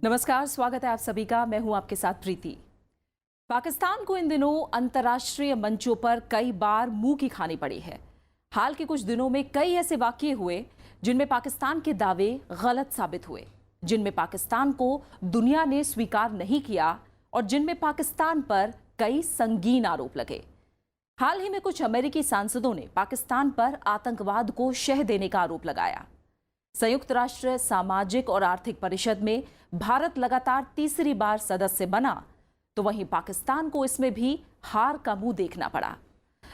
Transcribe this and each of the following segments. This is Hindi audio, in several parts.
नमस्कार, स्वागत है आप सभी का। मैं हूं आपके साथ प्रीति। पाकिस्तान को इन दिनों अंतर्राष्ट्रीय मंचों पर कई बार मुंह की खानी पड़ी है। हाल के कुछ दिनों में कई ऐसे वाकये हुए जिनमें पाकिस्तान के दावे गलत साबित हुए, जिनमें पाकिस्तान को दुनिया ने स्वीकार नहीं किया और जिनमें पाकिस्तान पर कई संगीन आरोप लगे। हाल ही में कुछ अमेरिकी सांसदों ने पाकिस्तान पर आतंकवाद को शह देने का आरोप लगाया। संयुक्त राष्ट्र सामाजिक और आर्थिक परिषद में भारत लगातार तीसरी बार सदस्य बना, तो वहीं पाकिस्तान को इसमें भी हार का मुंह देखना पड़ा।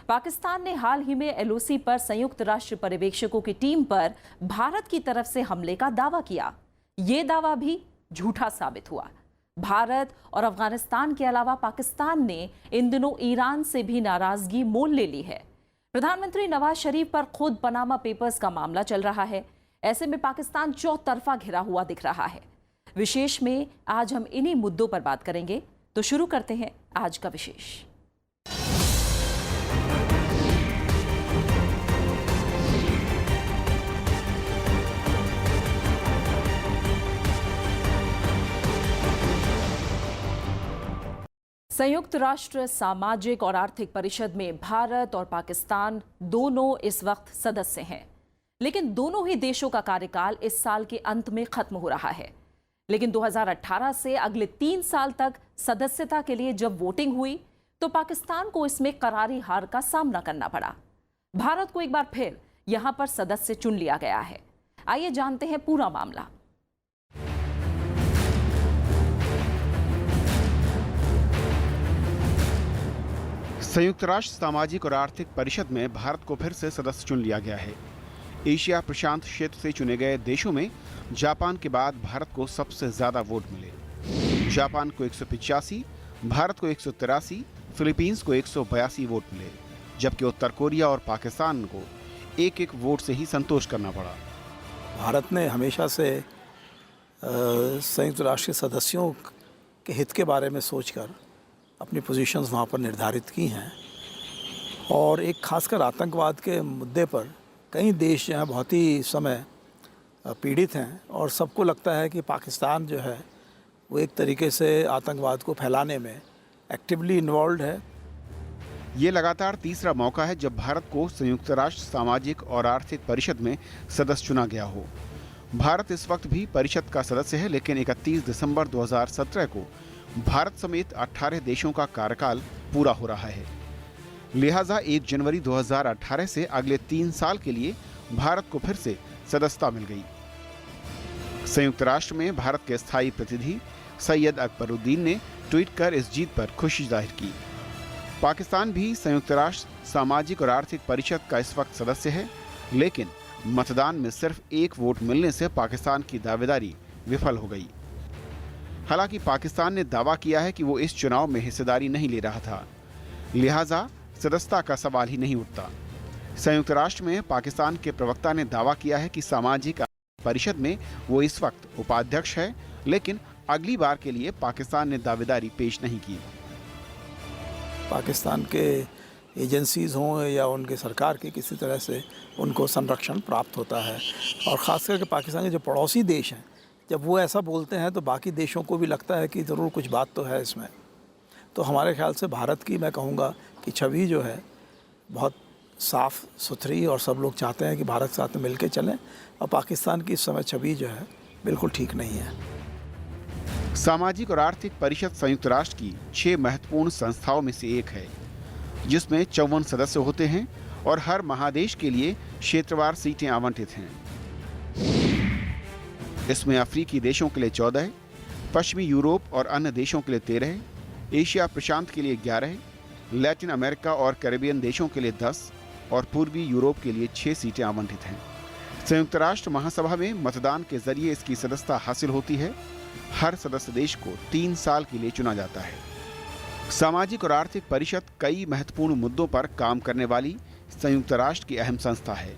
पाकिस्तान ने हाल ही में एलओसी पर संयुक्त राष्ट्र पर्यवेक्षकों की टीम पर भारत की तरफ से हमले का दावा किया। ये दावा भी झूठा साबित हुआ। भारत और अफगानिस्तान के अलावा पाकिस्तान ने इन दिनों ईरान से भी नाराजगी मोल ले ली है। प्रधानमंत्री नवाज शरीफ पर खुद पनामा पेपर्स का मामला चल रहा है। ऐसे में पाकिस्तान चौतरफा घिरा हुआ दिख रहा है। विशेष में आज हम इन्हीं मुद्दों पर बात करेंगे, तो शुरू करते हैं आज का विशेष। संयुक्त राष्ट्र सामाजिक और आर्थिक परिषद में भारत और पाकिस्तान दोनों इस वक्त सदस्य हैं, लेकिन दोनों ही देशों का कार्यकाल इस साल के अंत में खत्म हो रहा है। लेकिन 2018 से अगले 3 साल तक सदस्यता के लिए जब वोटिंग हुई तो पाकिस्तान को इसमें करारी हार का सामना करना पड़ा। भारत को एक बार फिर यहां पर सदस्य चुन लिया गया है। आइए जानते हैं पूरा मामला। संयुक्त राष्ट्र सामाजिक और आर्थिक परिषद में भारत को फिर से सदस्य चुन लिया गया है। एशिया प्रशांत क्षेत्र से चुने गए देशों में जापान के बाद भारत को सबसे ज्यादा वोट मिले। जापान को 185, भारत को 183, फिलीपींस को 182 वोट मिले, जबकि उत्तर कोरिया और पाकिस्तान को एक एक वोट से ही संतोष करना पड़ा। भारत ने हमेशा से संयुक्त राष्ट्र के सदस्यों के हित के बारे में सोचकर अपनी पोजीशंस वहाँ पर निर्धारित की हैं और एक खासकर आतंकवाद के मुद्दे पर कई देश जो हैं बहुत ही समय पीड़ित हैं और सबको लगता है कि पाकिस्तान जो है वो एक तरीके से आतंकवाद को फैलाने में एक्टिवली इन्वॉल्व है। ये लगातार तीसरा मौका है जब भारत को संयुक्त राष्ट्र सामाजिक और आर्थिक परिषद में सदस्य चुना गया हो। भारत इस वक्त भी परिषद का सदस्य है, लेकिन 31 दिसंबर 2017 को भारत समेत 18 देशों का कार्यकाल पूरा हो रहा है। लिहाजा 1 जनवरी 2018 से अगले 3 साल के लिए भारत को फिर से सदस्यता मिल गई। संयुक्त राष्ट्र में भारत के स्थायी प्रतिनिधि सैयद अकबरुद्दीन ने ट्वीट कर इस जीत पर खुशी जाहिर की। पाकिस्तान भी संयुक्त राष्ट्र सामाजिक और आर्थिक परिषद का इस वक्त सदस्य है, लेकिन मतदान में सिर्फ एक वोट मिलने से पाकिस्तान की दावेदारी विफल हो गई। हालांकि पाकिस्तान ने दावा किया है कि वो इस चुनाव में हिस्सेदारी नहीं ले रहा था, लिहाजा सदस्यता का सवाल ही नहीं उठता। संयुक्त राष्ट्र में पाकिस्तान के प्रवक्ता ने दावा किया है कि सामाजिक परिषद में वो इस वक्त उपाध्यक्ष है, लेकिन अगली बार के लिए पाकिस्तान ने दावेदारी पेश नहीं की। पाकिस्तान के एजेंसीज हों या उनके सरकार के किसी तरह से उनको संरक्षण प्राप्त होता है और ख़ास करके पाकिस्तान के जो पड़ोसी देश हैं, जब वो ऐसा बोलते हैं तो बाकी देशों को भी लगता है कि ज़रूर कुछ बात तो है इसमें। तो हमारे ख्याल से भारत की मैं कहूँगा कि छवि जो है बहुत साफ़ सुथरी और सब लोग चाहते हैं कि भारत के साथ में मिल के चलें, और पाकिस्तान की इस समय छवि जो है बिल्कुल ठीक नहीं है। सामाजिक और आर्थिक परिषद संयुक्त राष्ट्र की 6 महत्वपूर्ण संस्थाओं में से एक है, जिसमें 54 सदस्य होते हैं और हर महादेश के लिए क्षेत्रवार सीटें आवंटित हैं। इसमें अफ्रीकी देशों के लिए 14, पश्चिमी यूरोप और अन्य देशों के लिए 13, एशिया प्रशांत के लिए 11, लैटिन अमेरिका और कैरेबियन देशों के लिए 10 और पूर्वी यूरोप के लिए 6 सीटें आवंटित हैं। संयुक्त राष्ट्र महासभा में मतदान के जरिए इसकी सदस्यता हासिल होती है। हर सदस्य देश को 3 साल के लिए चुना जाता है। सामाजिक और आर्थिक परिषद कई महत्वपूर्ण मुद्दों पर काम करने वाली संयुक्त राष्ट्र की अहम संस्था है।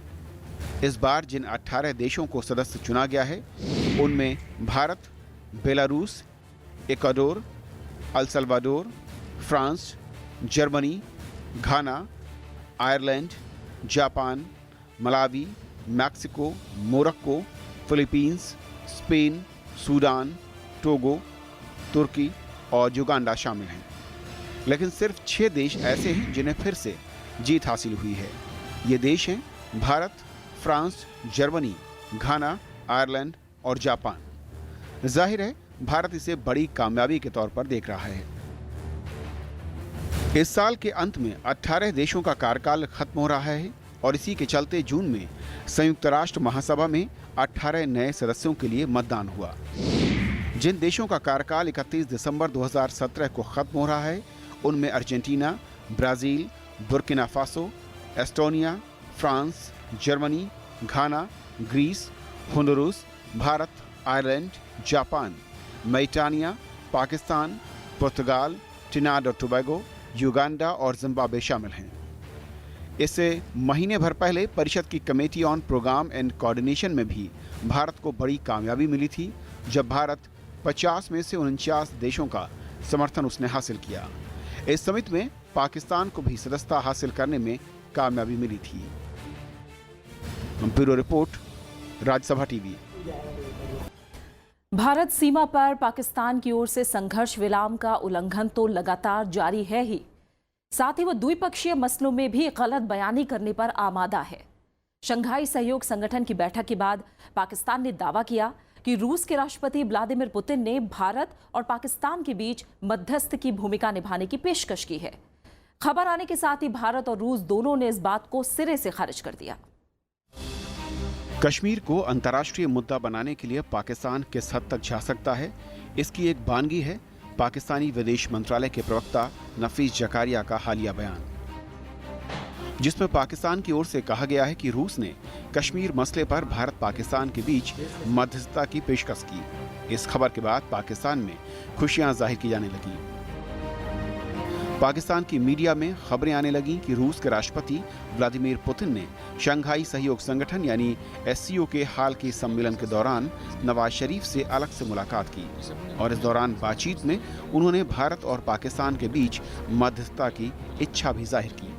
इस बार जिन 18 देशों को सदस्य चुना गया है, उनमें Bharat, Belarus, Ecuador, El Salvador, France, Germany, Ghana, Ireland, Japan, Malawi, Mexico, Morocco, Philippines, Spain, Sudan, Togo, तुर्की और युगांडा शामिल हैं। लेकिन सिर्फ 6 देश ऐसे हैं जिन्हें फिर से जीत हासिल हुई है। ये देश हैं Bharat, France, Germany, Ghana, Ireland और जापान। जाहिर है भारत इसे बड़ी कामयाबी के तौर पर देख रहा है। इस साल के अंत में 18 देशों का कार्यकाल खत्म हो रहा है और इसी के चलते जून में संयुक्त राष्ट्र महासभा में 18 नए सदस्यों के लिए मतदान हुआ। जिन देशों का कार्यकाल 31 दिसंबर 2017 को खत्म हो रहा है उनमें Argentina, Brazil, Burkina Faso, Estonia, France, Germany, Ghana, Greece, Honduras, Bharat, Ireland, Japan, Mauritania, Pakistan, पुर्तगाल, ट्रिनिडाद और टोबैगो, युगांडा और जिम्बाब्वे शामिल हैं। इससे महीने भर पहले परिषद की committee on programme and coordination में भी भारत को बड़ी कामयाबी मिली थी, जब भारत 50 में से 49 देशों का समर्थन उसने हासिल किया। इस समिति में पाकिस्तान को भी सदस्यता हासिल करने में कामयाबी मिली थी। Bureau report, Rajya Sabha TV. Bharat सीमा पर पाकिस्तान की ओर से संघर्ष विराम का उल्लंघन तो लगातार जारी है ही, साथ ही वो द्विपक्षीय मसलों में भी गलत बयानी करने पर आमादा है। शंघाई सहयोग संगठन की बैठक के बाद पाकिस्तान ने दावा किया कि रूस के राष्ट्रपति व्लादिमीर पुतिन ने भारत और पाकिस्तान के बीच मध्यस्थ की भूमिका निभाने की पेशकश की है। खबर आने के साथ ही भारत और रूस दोनों ने इस बात को सिरे से खारिज कर दिया। कश्मीर को अंतर्राष्ट्रीय मुद्दा बनाने के लिए पाकिस्तान किस हद तक जा सकता है, इसकी एक बानगी है पाकिस्तानी विदेश मंत्रालय के प्रवक्ता नफीस जकारिया का हालिया बयान, जिसमें पाकिस्तान की ओर से कहा गया है कि रूस ने कश्मीर मसले पर भारत पाकिस्तान के बीच मध्यस्थता की पेशकश की। इस खबर के बाद पाकिस्तान में खुशियां जाहिर की जाने लगी। पाकिस्तान की मीडिया में खबरें आने लगीं कि रूस के राष्ट्रपति व्लादिमीर पुतिन ने शंघाई सहयोग संगठन यानी SCO के हाल के सम्मेलन के दौरान नवाज शरीफ से अलग से मुलाकात की और इस दौरान बातचीत में उन्होंने भारत और पाकिस्तान के बीच मध्यस्थता की इच्छा भी जाहिर की।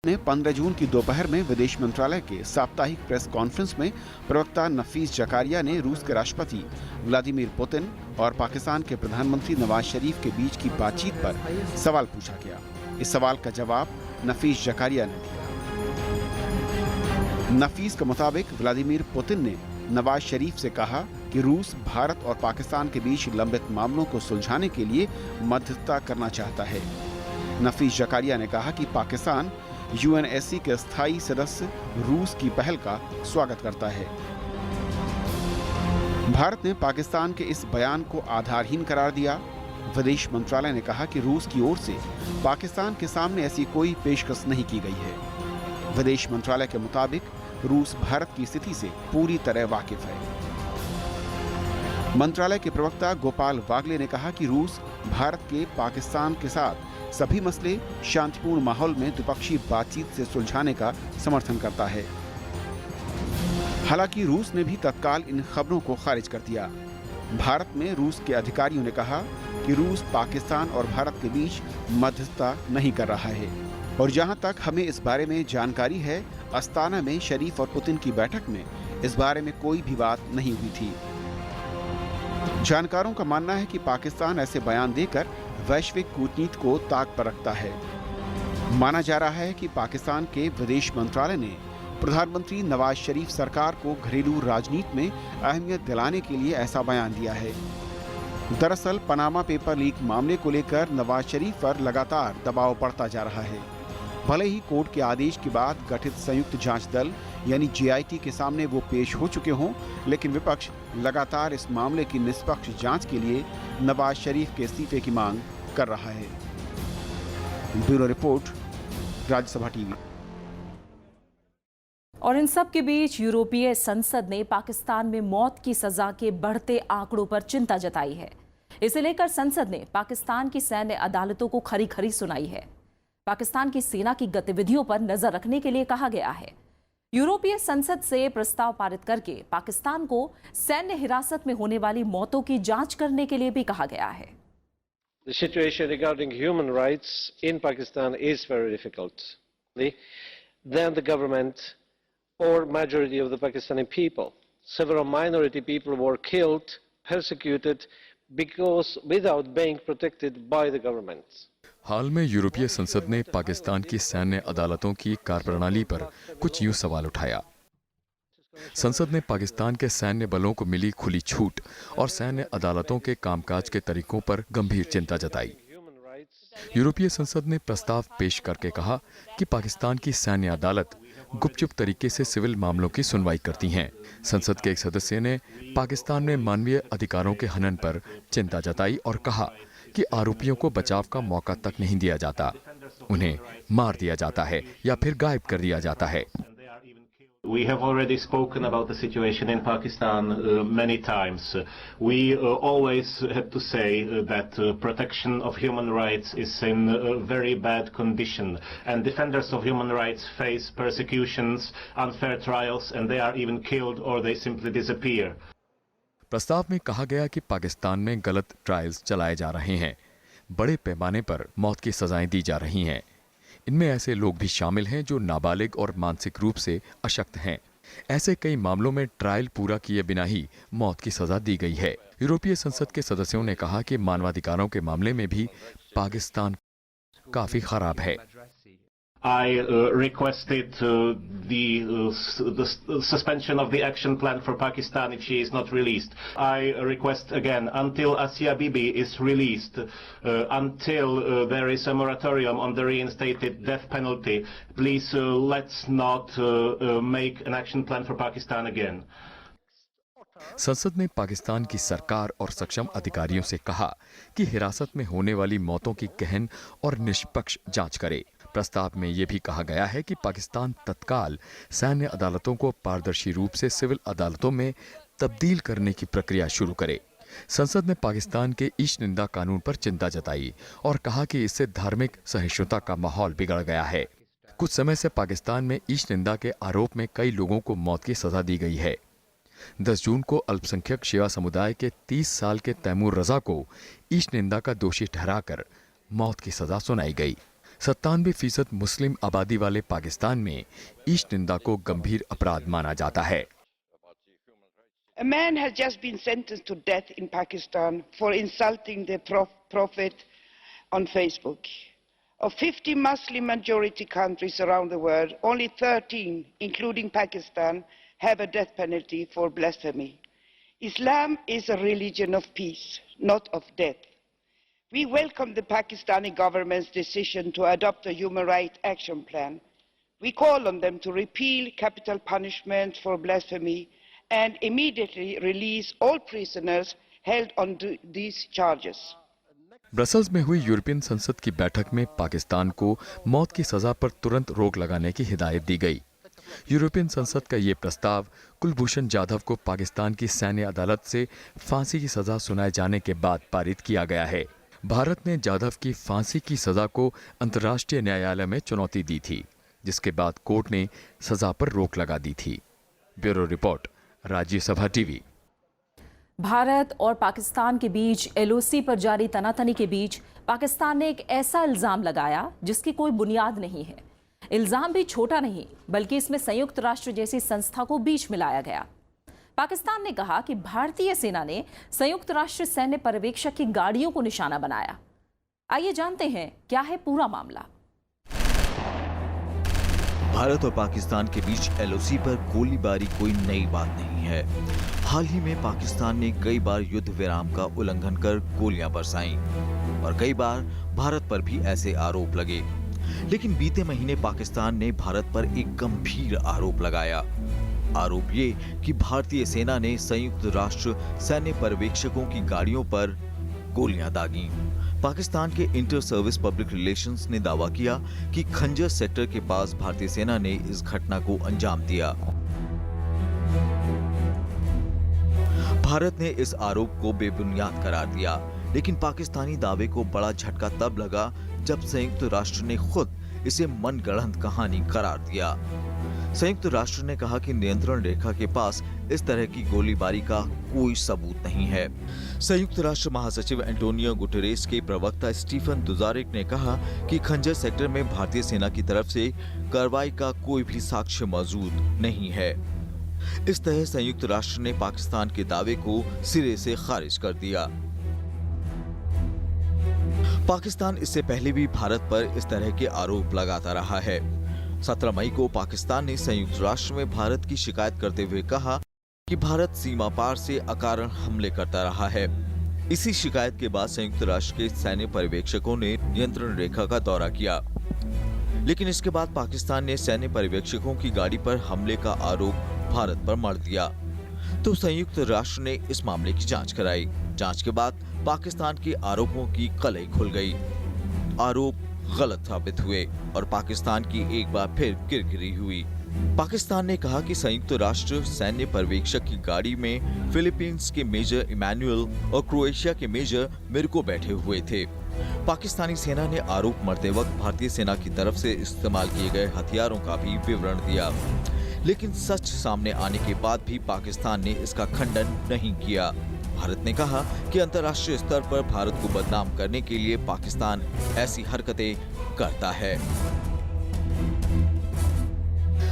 ने 15 जून की दोपहर में विदेश मंत्रालय के साप्ताहिक प्रेस कॉन्फ्रेंस में प्रवक्ता नफीस जकारिया ने रूस के राष्ट्रपति व्लादिमीर पुतिन और पाकिस्तान के प्रधानमंत्री नवाज शरीफ के बीच की बातचीत पर सवाल पूछा गया। इस सवाल का जवाब नफीस जकारिया ने दिया। नफीस के मुताबिक व्लादिमीर पुतिन ने नवाज शरीफ से कहा कि रूस भारत और पाकिस्तान के बीच लंबित मामलों को सुलझाने के लिए मध्यस्थता करना चाहता है। नफीस जकारिया ने कहा कि पाकिस्तान UNSC के स्थायी सदस्य रूस की पहल का स्वागत करता है। भारत ने पाकिस्तान के इस बयान को आधारहीन करार दिया। विदेश मंत्रालय ने कहा कि रूस की ओर से पाकिस्तान के सामने ऐसी कोई पेशकश नहीं की गई है। विदेश मंत्रालय के मुताबिक रूस भारत की स्थिति से पूरी तरह वाकिफ है। मंत्रालय के प्रवक्ता गोपाल वागले ने कहा कि रूस भारत के पाकिस्तान के साथ सभी मसले शांतिपूर्ण माहौल में द्विपक्षीय बातचीत से सुलझाने का समर्थन करता है। हालांकि रूस ने भी तत्काल इन खबरों को खारिज कर दिया। भारत में रूस के अधिकारियों ने कहा कि रूस पाकिस्तान और भारत के बीच मध्यस्थता नहीं कर रहा है और जहां तक हमें इस बारे में जानकारी है, अस्ताना में शरीफ और पुतिन की बैठक में इस बारे में कोई भी बात नहीं हुई थी। जानकारों का मानना है कि पाकिस्तान ऐसे बयान देकर वैश्विक कूटनीति को ताक पर रखता है। माना जा रहा है कि पाकिस्तान के विदेश मंत्रालय ने प्रधानमंत्री नवाज शरीफ सरकार को घरेलू राजनीति में अहमियत दिलाने के लिए ऐसा बयान दिया है। दरअसल पनामा पेपर लीक मामले को लेकर नवाज शरीफ पर लगातार दबाव बढ़ता जा रहा है। भले ही कोर्ट के आदेश के बाद गठित संयुक्त जांच दल यानी GIT के सामने वो पेश हो चुके हों, लेकिन विपक्ष लगातार इस मामले की निष्पक्ष जांच के लिए नवाज शरीफ के इस्तीफे की मांग कर रहा है। Bureau report, Rajya Sabha TV. और इन सब के बीच यूरोपीय संसद ने पाकिस्तान में मौत की सजा के बढ़ते आंकड़ों पर चिंता जताई है। इसे लेकर संसद ने पाकिस्तान की सैन्य अदालतों को खरी खरी सुनाई है। पाकिस्तान की सेना की गतिविधियों पर नजर रखने के लिए कहा गया है। यूरोपीय संसद से प्रस्ताव पारित करके पाकिस्तान को सैन्य हिरासत में होने वाली मौतों की जांच करने के लिए भी कहा गया है। The situation regarding human rights in Pakistan is very difficult. Then the government or majority of the Pakistani people several minority people were killed, persecuted, because without being protected by the government. हाल में यूरोपीय संसद ने पाकिस्तान की सैन्य अदालतों की कार्यप्रणाली पर कुछ यूं सवाल उठाया। संसद ने पाकिस्तान के सैन्य बलों को मिली खुली छूट और सैन्य अदालतों के कामकाज के तरीकों पर गंभीर चिंता जताई। यूरोपीय संसद ने प्रस्ताव पेश करके कहा कि पाकिस्तान की सैन्य अदालत गुपचुप तरीके से सिविल मामलों की सुनवाई करती हैं। संसद के एक सदस्य ने पाकिस्तान में मानवीय अधिकारों के हनन पर चिंता जताई और कहा कि आरोपियों को बचाव का मौका तक नहीं दिया जाता, उन्हें मार दिया जाता है या फिर गायब कर दिया जाता है। We have already spoken about the situation in Pakistan many times. We always have to say that protection of human rights is in a very bad condition, and defenders of human rights face persecutions, unfair trials, and they are even killed or they simply disappear. प्रस्ताव में कहा गया कि पाकिस्तान में गलत ट्रायल्स चलाए जा रहे हैं, बड़े पैमाने पर मौत की सजाएं दी जा रही हैं। इनमें ऐसे लोग भी शामिल हैं जो नाबालिग और मानसिक रूप से अशक्त हैं। ऐसे कई मामलों में ट्रायल पूरा किए बिना ही मौत की सजा दी गई है। यूरोपीय संसद के सदस्यों ने कहा कि मानवाधिकारों के मामले में भी पाकिस्तान काफी खराब है। I requested the suspension of the action plan for Pakistan if she is not released. I request again, until Asia Bibi is released, until there is a moratorium on the reinstated death penalty, please let's not make an action plan for Pakistan again. संसद ने पाकिस्तान की सरकार और सक्षम अधिकारियों से कहा कि हिरासत में होने वाली मौतों की गहन और निष्पक्ष जांच करे। प्रस्ताव में यह भी कहा गया है कि पाकिस्तान तत्काल सैन्य अदालतों को पारदर्शी रूप से सिविल अदालतों में तब्दील करने की प्रक्रिया शुरू करे। संसद ने पाकिस्तान के ईश निंदा कानून पर चिंता जताई और कहा कि इससे धार्मिक सहिष्णुता का माहौल बिगड़ गया है। कुछ समय से पाकिस्तान में ईश निंदा के आरोप में कई लोगों को मौत की सजा दी गई है। 10 जून को अल्पसंख्यक शिया समुदाय के 30 साल के तैमूर रजा को ईश निंदा का दोषी ठहराकर मौत की सजा सुनाई गई। 97% मुस्लिम आबादी वाले पाकिस्तान में ईश निंदा को गंभीर अपराध माना जाता है। A man has just been sentenced to death in Pakistan for insulting the Prophet on Facebook. Of 50 Muslim majority countries around the world, only 13, including Pakistan, have a death penalty for blasphemy. Islam is a religion of peace, not of death. We welcome the Pakistani government's decision to adopt a human rights action plan. We call on them to repeal capital punishment for blasphemy and immediately release all prisoners held on these charges. Brussels में हुई यूरोपियन संसद की बैठक में पाकिस्तान को मौत की सजा पर तुरंत रोक लगाने की हिदायत दी गई। यूरोपियन संसद का ये प्रस्ताव कुलभूषण जाधव को पाकिस्तान की सैन्य अदालत से फांसी की सजा सुनाए जाने के बाद पारित किया गया है। भारत ने जाधव की फांसी की सजा को अंतर्राष्ट्रीय न्यायालय में चुनौती दी थी, जिसके बाद कोर्ट ने सजा पर रोक लगा दी थी। Bureau report, Rajya Sabha TV. Bharat और पाकिस्तान के बीच एलओसी पर जारी तनातनी के बीच पाकिस्तान ने एक ऐसा इल्जाम लगाया जिसकी कोई बुनियाद नहीं है। इल्जाम भी छोटा नहीं, बल्कि इसमें संयुक्त राष्ट्र जैसी संस्था को बीच में लाया गया। पाकिस्तान ने कहा कि भारतीय सेना ने संयुक्त राष्ट्र सैन्य पर्यवेक्षक की गाड़ियों को निशाना बनाया। आइए जानते हैं क्या है पूरा मामला। भारत और पाकिस्तान के बीच एलओसी पर गोलीबारी कोई नई बात नहीं है। हाल ही में पाकिस्तान ने कई बार युद्ध विराम का उल्लंघन कर गोलियां बरसाईं और कई बार भारत पर भी ऐसे आरोप लगे। लेकिन बीते महीने पाकिस्तान ने भारत पर एक गंभीर आरोप लगाया। आरोप ये कि भारतीय सेना ने संयुक्त राष्ट्र सैन्य पर्यवेक्षकों की गाड़ियों पर गोलियां दागी। पाकिस्तान के इंटर सर्विस पब्लिक रिलेशंस ने दावा किया कि खंजर सेक्टर के पास भारतीय सेना ने इस घटना को अंजाम दिया। भारत ने इस आरोप को बेबुनियाद करार दिया, लेकिन पाकिस्तानी दावे को बड़ा झटका तब लगा जब संयुक्त राष्ट्र ने खुद इसे मनगढ़ंत कहानी करार दिया। संयुक्त राष्ट्र ने कहा कि नियंत्रण रेखा के पास इस तरह की गोलीबारी का कोई सबूत नहीं है। संयुक्त राष्ट्र महासचिव एंटोनियो गुटेरेस के प्रवक्ता स्टीफन दुजारिक ने कहा कि खंजर सेक्टर में भारतीय सेना की तरफ से कार्रवाई का कोई भी साक्ष्य मौजूद नहीं है। इस तरह संयुक्त राष्ट्र ने पाकिस्तान के दावे को सिरे से खारिज कर दिया। पाकिस्तान इससे पहले भी भारत पर इस तरह के आरोप लगाता रहा है। 17 मई को पाकिस्तान ने संयुक्त राष्ट्र में भारत की शिकायत करते हुए कहा कि भारत सीमा पार से अकारण हमले करता रहा है। इसी शिकायत के बाद संयुक्त राष्ट्र के सैन्य पर्यवेक्षकों ने नियंत्रण रेखा का दौरा किया, लेकिन इसके बाद पाकिस्तान ने सैन्य पर्यवेक्षकों की गाड़ी पर हमले का आरोप भारत पर मढ़ दिया। तो संयुक्त राष्ट्र ने इस मामले की जांच कराई। जांच के बाद पाकिस्तान के आरोपों की कलई खुल गई। आरोप गलत साबित हुए और पाकिस्तान की एक बार फिर किरकिरी हुई। पाकिस्तान ने कहा कि संयुक्त राष्ट्र सैन्य पर्यवेक्षक की गाड़ी में फिलीपींस के मेजर इमैनुअल और क्रोएशिया के मेजर मिर्को बैठे हुए थे। पाकिस्तानी सेना ने आरोप मरते वक्त भारतीय सेना की तरफ से इस्तेमाल किए गए हथियारों का भी विवरण दिया, लेकिन सच सामने आने के बाद भी पाकिस्तान ने इसका खंडन नहीं किया। भारत ने कहा कि अंतर्राष्ट्रीय स्तर पर भारत को बदनाम करने के लिए पाकिस्तान ऐसी हरकतें करता है।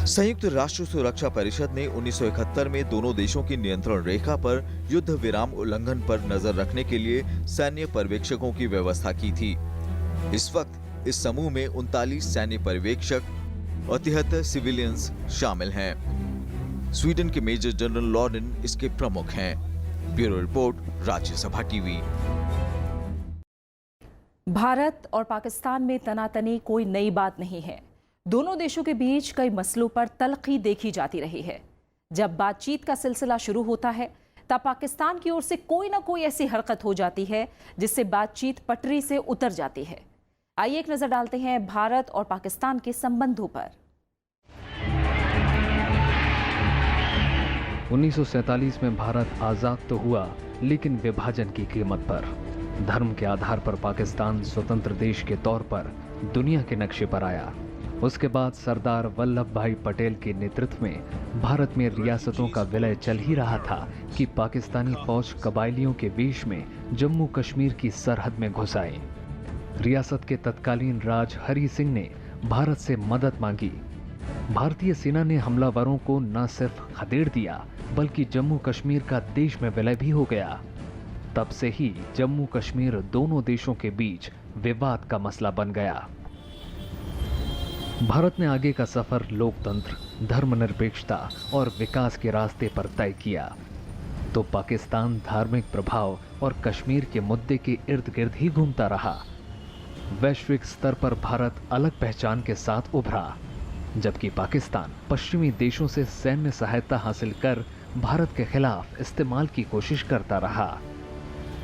संयुक्त राष्ट्र सुरक्षा परिषद ने 1971 में दोनों देशों की नियंत्रण रेखा पर युद्ध विराम उल्लंघन पर नजर रखने के लिए सैन्य पर्यवेक्षकों की व्यवस्था की थी। इस वक्त इस समूह में 39 सैन्य पर्यवेक्षक और 73 सिविलियंस शामिल हैं। स्वीडन के मेजर जनरल लॉरेन इसके प्रमुख हैं। Bureau report, Rajya Sabha TV. Bharat और पाकिस्तान में तनातनी कोई नई बात नहीं है। दोनों देशों के बीच कई मसलों पर तल्खी देखी जाती रही है। जब बातचीत का सिलसिला शुरू होता है तब पाकिस्तान की ओर से कोई ना कोई ऐसी हरकत हो जाती है जिससे बातचीत पटरी से उतर जाती है। आइए एक नजर डालते हैं भारत और पाकिस्तान के संबंधों पर। 1947 में भारत आजाद तो हुआ, लेकिन विभाजन की कीमत पर। धर्म के आधार पर पाकिस्तान स्वतंत्र देश के तौर पर दुनिया के नक्शे पर आया। उसके बाद सरदार वल्लभ भाई पटेल के नेतृत्व में भारत में रियासतों का विलय चल ही रहा था कि पाकिस्तानी फौज कबायलियों के वेश में जम्मू कश्मीर की सरहद में घुस आई। रियासत के तत्कालीन राज हरि सिंह ने भारत से मदद मांगी। भारतीय सेना ने हमलावरों को न सिर्फ खदेड़ दिया बल्कि जम्मू कश्मीर का देश में विलय भी हो गया। तब से ही जम्मू कश्मीर दोनों देशों के बीच विवाद का मसला बन गया। भारत ने आगे का सफर लोकतंत्र, धर्मनिरपेक्षता और विकास के रास्ते पर तय किया, तो पाकिस्तान धार्मिक प्रभाव और कश्मीर के मुद्दे के इर्द गिर्द ही घूमता रहा। वैश्विक स्तर पर भारत अलग पहचान के साथ उभरा, जबकि पाकिस्तान पश्चिमी देशों से सैन्य सहायता हासिल कर भारत के खिलाफ इस्तेमाल की कोशिश करता रहा।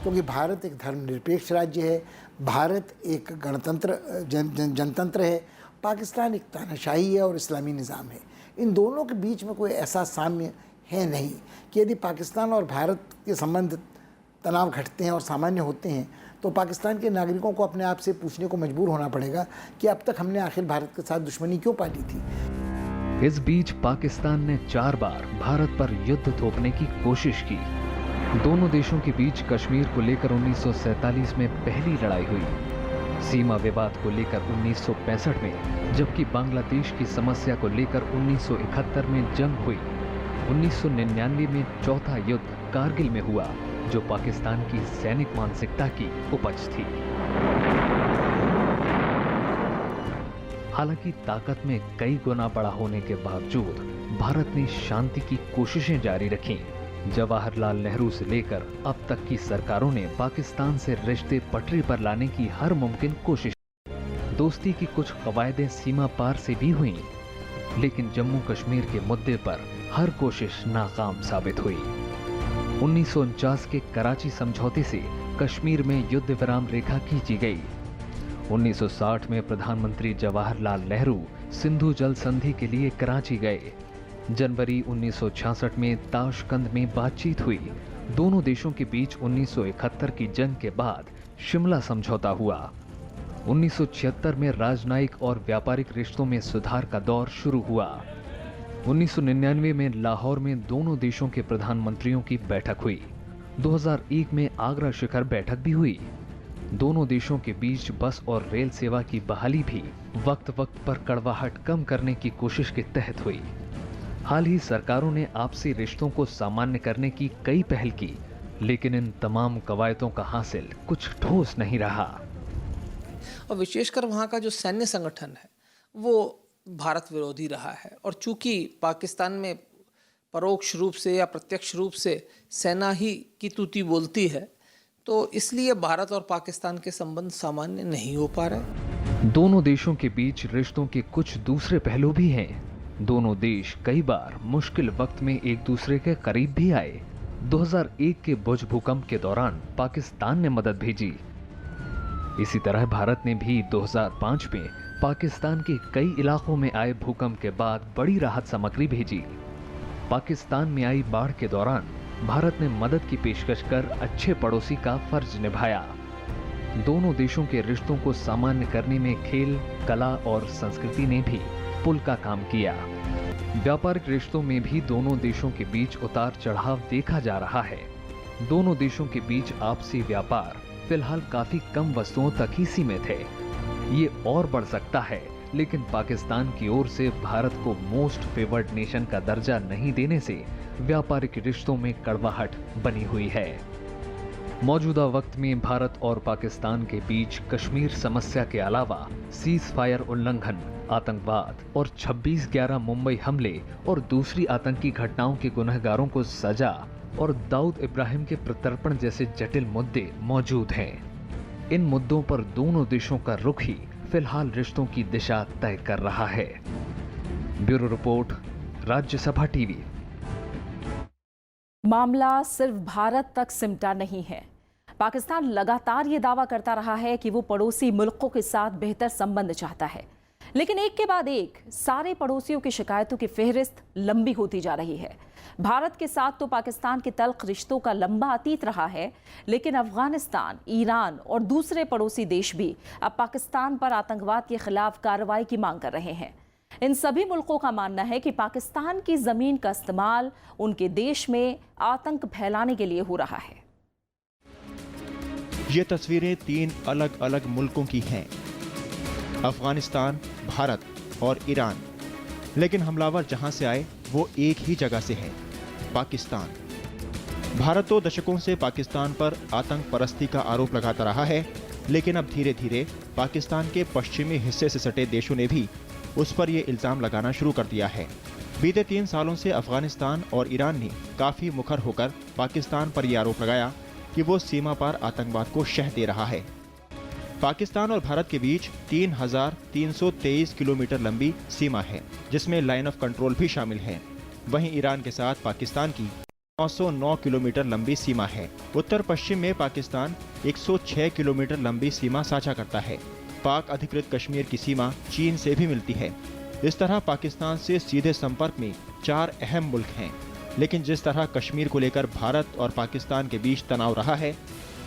क्योंकि भारत एक धर्मनिरपेक्ष राज्य है, भारत एक गणतंत्र जनतंत्र है, पाकिस्तान एक तानाशाही है और इस्लामी निज़ाम है। इन दोनों के बीच में कोई ऐसा साम्य है नहीं कि यदि पाकिस्तान और भारत के संबंध तनाव घटते हैं और सामान्य होते हैं तो पाकिस्तान के नागरिकों को अपने आप से पूछने को मजबूर होना पड़ेगा कि अब तक हमने आखिर भारत के साथ दुश्मनी क्यों पाली थी। इस बीच पाकिस्तान ने 4 बार भारत पर युद्ध थोपने की कोशिश की। दोनों देशों के बीच कश्मीर को लेकर 1947 में पहली लड़ाई हुई, सीमा विवाद को लेकर 1965 में, जबकि बांग्लादेश की समस्या को लेकर 1971 में जंग हुई। 1999 में चौथा युद्ध कारगिल में हुआ, जो पाकिस्तान की सैनिक मानसिकता की उपज थी। हालांकि ताकत में कई गुना बड़ा होने के बावजूद भारत ने शांति की कोशिशें जारी रखीं। जवाहरलाल नेहरू से लेकर अब तक की सरकारों ने पाकिस्तान से रिश्ते पटरी पर लाने की हर मुमकिन कोशिश। दोस्ती की कुछ कवायदें सीमा पार से भी हुईं, लेकिन जम्मू कश्मीर के मुद्दे पर हर कोशिश नाकाम साबित हुई। 1949 के कराची समझौते से कश्मीर में युद्ध विराम रेखा खींची गई। 1960 में प्रधानमंत्री जवाहरलाल नेहरू सिंधु जल संधि के लिए कराची गए। जनवरी 1966 में ताशकंद में बातचीत हुई। दोनों देशों के बीच 1971 की जंग के बाद शिमला समझौता हुआ। 1976 में राजनयिक और व्यापारिक रिश्तों में सुधार का दौर शुरू हुआ। 1999 में लाहौर में दोनों देशों के प्रधानमंत्रियों की बैठक हुई। 2001 में आगरा शिखर बैठक भी हुई। दोनों देशों के बीच बस और रेल सेवा की बहाली भी वक्त वक्त पर कड़वाहट कम करने की कोशिश के तहत हुई। हाल ही सरकारों ने आपसी रिश्तों को सामान्य करने की कई पहल की, लेकिन इन तमाम कवायदों का हासिल कुछ ठोस नहीं रहा। और विशेषकर वहाँ का जो सैन्य संगठन है वो भारत विरोधी रहा है, और चूंकि पाकिस्तान में परोक्ष रूप से या प्रत्यक्ष रूप से सेना ही की तूती बोलती है, तो इसलिए भारत और पाकिस्तान के संबंध सामान्य नहीं हो पा रहे। दोनों देशों के बीच रिश्तों के कुछ दूसरे पहलू भी हैं। दोनों देश कई बार मुश्किल वक्त में एक दूसरे के करीब भी आए। 2001 के भुज भूकंप के दौरान पाकिस्तान ने मदद भेजी। इसी तरह भारत ने भी 2005 में पाकिस्तान के कई इलाकों में आए भूकंप के बाद बड़ी राहत सामग्री भेजी। पाकिस्तान में आई बाढ़ के दौरान भारत ने मदद की पेशकश कर अच्छे पड़ोसी का फर्ज निभाया। दोनों देशों के रिश्तों को सामान्य करने में खेल, कला और संस्कृति ने भी पुल का काम किया। व्यापारिक रिश्तों में भी दोनों देशों के बीच उतार चढ़ाव देखा जा रहा है। दोनों देशों के बीच आपसी व्यापार फिलहाल काफी कम वस्तुओं तक ही सीमित है। ये और बढ़ सकता है, लेकिन पाकिस्तान की ओर से भारत को मोस्ट फेवर्ड नेशन का दर्जा नहीं देने से व्यापारिक रिश्तों में कड़वाहट बनी हुई है। मौजूदा वक्त में भारत और पाकिस्तान के बीच कश्मीर समस्या के अलावा सीज फायर उल्लंघन, आतंकवाद और 26/11 मुंबई हमले और दूसरी आतंकी घटनाओं के गुनहगारों को सजा और दाऊद इब्राहिम के प्रत्यर्पण जैसे जटिल मुद्दे मौजूद हैं। इन मुद्दों पर दोनों देशों का रुख ही फिलहाल रिश्तों की दिशा तय कर रहा है। Bureau report, Rajya Sabha TV. मामला सिर्फ भारत तक सिमटा नहीं है। पाकिस्तान लगातार ये दावा करता रहा है कि वो पड़ोसी मुल्कों के साथ बेहतर संबंध चाहता है, लेकिन एक के बाद एक सारे पड़ोसियों की शिकायतों की फेहरिस्त लंबी होती जा रही है। भारत के साथ तो पाकिस्तान के तल्ख रिश्तों का लंबा अतीत रहा है, लेकिन अफगानिस्तान, ईरान और दूसरे पड़ोसी देश भी अब पाकिस्तान पर आतंकवाद के खिलाफ कार्रवाई की मांग कर रहे हैं। इन सभी मुल्कों का मानना है कि पाकिस्तान की जमीन का इस्तेमाल उनके देश में आतंक फैलाने के लिए हो रहा है। ये तस्वीरें 3 अलग अलग मुल्कों की हैं, अफगानिस्तान, भारत और ईरान। लेकिन हमलावर जहां से आए वो एक ही जगह से है, पाकिस्तान। भारत तो दशकों से पाकिस्तान पर आतंक परस्ती का आरोप लगाता रहा है, लेकिन अब धीरे धीरे पाकिस्तान के पश्चिमी हिस्से से सटे देशों ने भी उस पर ये इल्जाम लगाना शुरू कर दिया है। बीते 3 सालों से अफगानिस्तान और ईरान ने काफी मुखर होकर पाकिस्तान पर यह आरोप लगाया कि वो सीमा पार आतंकवाद को शह दे रहा है। पाकिस्तान और भारत के बीच 3,323 किलोमीटर लंबी सीमा है, जिसमें लाइन ऑफ कंट्रोल भी शामिल है। वहीं ईरान के साथ पाकिस्तान की 909 किलोमीटर लंबी सीमा है। उत्तर पश्चिम में पाकिस्तान 106 किलोमीटर लंबी सीमा साझा करता है। पाक अधिकृत कश्मीर की सीमा चीन से भी मिलती है। इस तरह पाकिस्तान से सीधे संपर्क में 4 अहम मुल्क हैं। लेकिन जिस तरह कश्मीर को लेकर भारत और पाकिस्तान के बीच तनाव रहा है,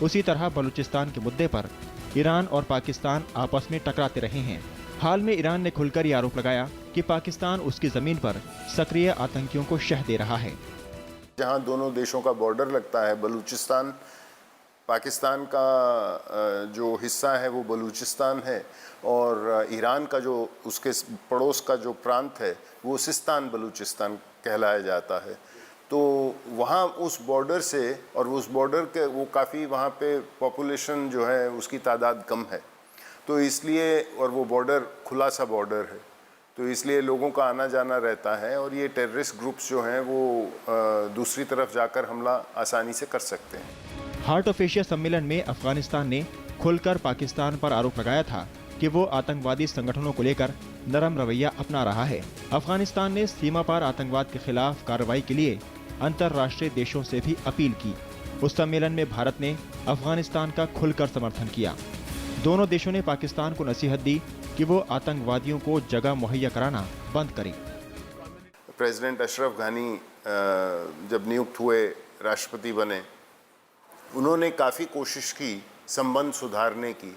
उसी तरह बलूचिस्तान के मुद्दे पर ईरान और पाकिस्तान आपस में टकराते रहे हैं। हाल में ईरान ने खुलकर ये आरोप लगाया कि पाकिस्तान उसकी जमीन पर सक्रिय आतंकियों को शह दे रहा है। जहां दोनों देशों का बॉर्डर लगता है, बलूचिस्तान पाकिस्तान का जो हिस्सा है वो बलूचिस्तान है, और ईरान का जो उसके पड़ोस का जो प्रांत है वो सिस्तान बलूचिस्तान कहलाया जाता है। तो वहाँ उस बॉर्डर से, और उस बॉर्डर के वो काफ़ी वहाँ पे पॉपुलेशन जो है उसकी तादाद कम है, तो इसलिए, और वो बॉर्डर खुला सा बॉर्डर है, तो इसलिए लोगों का आना जाना रहता है, और ये टेररिस्ट ग्रुप्स जो हैं वो दूसरी तरफ जाकर हमला आसानी से कर सकते हैं। हार्ट ऑफ एशिया सम्मेलन में अफगानिस्तान ने खुलकर पाकिस्तान पर आरोप लगाया था कि वो आतंकवादी संगठनों को लेकर नरम रवैया अपना रहा है। अफगानिस्तान ने सीमा पार आतंकवाद के खिलाफ कार्रवाई के लिए अंतर्राष्ट्रीय देशों से भी अपील की। उस सम्मेलन में भारत ने अफगानिस्तान का खुलकर समर्थन किया। दोनों देशों ने पाकिस्तान को नसीहत दी कि वो आतंकवादियों को जगह मुहैया कराना बंद करे। प्रेसिडेंट अशरफ घनी जब नियुक्त हुए, राष्ट्रपति बने, उन्होंने काफ़ी कोशिश की संबंध सुधारने की।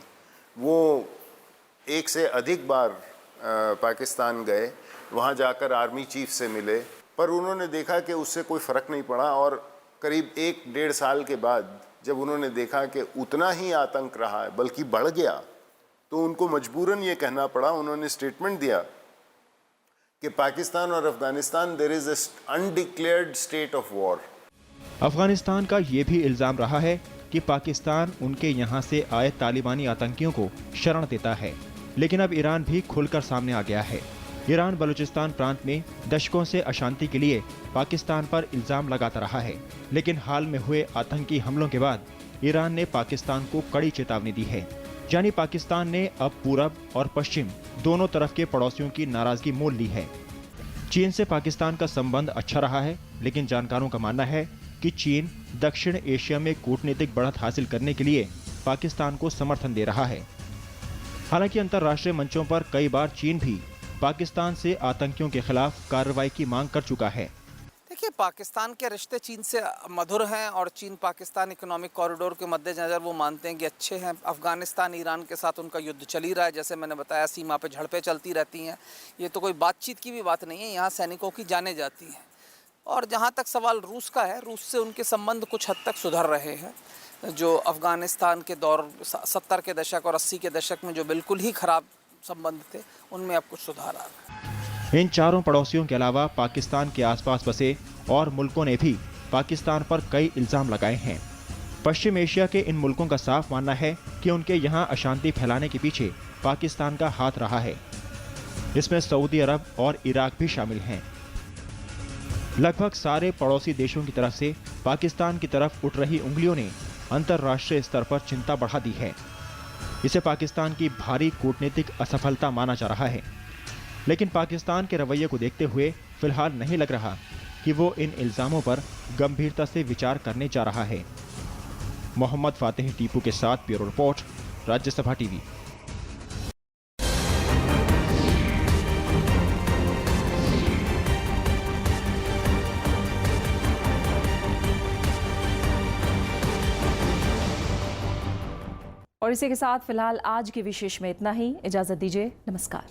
वो एक से अधिक बार पाकिस्तान गए, वहाँ जाकर आर्मी चीफ से मिले, पर उन्होंने देखा कि उससे कोई फ़र्क नहीं पड़ा, और करीब 1-1.5 साल के बाद जब उन्होंने देखा कि उतना ही आतंक रहा है बल्कि बढ़ गया, तो उनको मजबूरन ये कहना पड़ा, उन्होंने स्टेटमेंट दिया कि पाकिस्तान और Afghanistan there is a undeclared state of war. Afghanistan का ये भी इल्जाम रहा है कि पाकिस्तान उनके यहाँ से आए तालिबानी आतंकियों को शरण देता है, लेकिन अब ईरान भी खुलकर सामने आ गया है। ईरान बलूचिस्तान प्रांत में दशकों से अशांति के लिए पाकिस्तान पर इल्जाम लगाता रहा है, लेकिन हाल में हुए आतंकी हमलों के बाद ईरान ने पाकिस्तान को कड़ी चेतावनी दी है। यानी पाकिस्तान ने अब पूरब और पश्चिम दोनों तरफ के पड़ोसियों की नाराजगी मोल ली है। चीन से पाकिस्तान का संबंध अच्छा रहा है, लेकिन जानकारों का मानना है कि चीन दक्षिण एशिया में कूटनीतिक बढ़त हासिल करने के लिए पाकिस्तान को समर्थन दे रहा है। हालांकि अंतर्राष्ट्रीय मंचों पर कई बार चीन भी पाकिस्तान से आतंकियों के खिलाफ कार्रवाई की मांग कर चुका है। देखिए, पाकिस्तान के रिश्ते चीन से मधुर हैं और चीन पाकिस्तान इकोनॉमिक कॉरिडोर के मद्देनज़र वो मानते हैं कि अच्छे हैं। अफगानिस्तान ईरान के साथ उनका युद्ध चल ही रहा है, जैसे मैंने बताया सीमा पे झड़पें चलती रहती हैं। ये तो कोई बातचीत की भी बात नहीं है, यहाँ सैनिकों की जाने जाती हैं। और जहाँ तक सवाल रूस का है, रूस से उनके संबंध कुछ हद तक सुधर रहे हैं। जो अफगानिस्तान के दौर 70 के दशक और 80 के दशक में जो बिल्कुल ही ख़राब संबंध थे, उनमें अब कुछ सुधार आ रहा है। इन चारों पड़ोसियों के अलावा पाकिस्तान के आसपास बसे और मुल्कों ने भी पाकिस्तान पर कई इल्जाम लगाए हैं। पश्चिम एशिया के इन मुल्कों का साफ मानना है कि उनके यहाँ अशांति फैलाने के पीछे पाकिस्तान का हाथ रहा है। इसमें सऊदी अरब और इराक भी शामिल हैं। लगभग सारे पड़ोसी देशों की तरफ से पाकिस्तान की तरफ उठ रही उंगलियों ने अंतर्राष्ट्रीय स्तर पर चिंता बढ़ा दी है। इसे पाकिस्तान की भारी कूटनीतिक असफलता माना जा रहा है, लेकिन पाकिस्तान के रवैये को देखते हुए फिलहाल नहीं लग रहा कि वो इन इल्जामों पर गंभीरता से विचार करने जा रहा है। मोहम्मद फातेह टीपू के साथ ब्यूरो रिपोर्ट, राज्यसभा टीवी। और इसी के साथ फिलहाल आज की विशेष में इतना ही। इजाजत दीजिए, नमस्कार।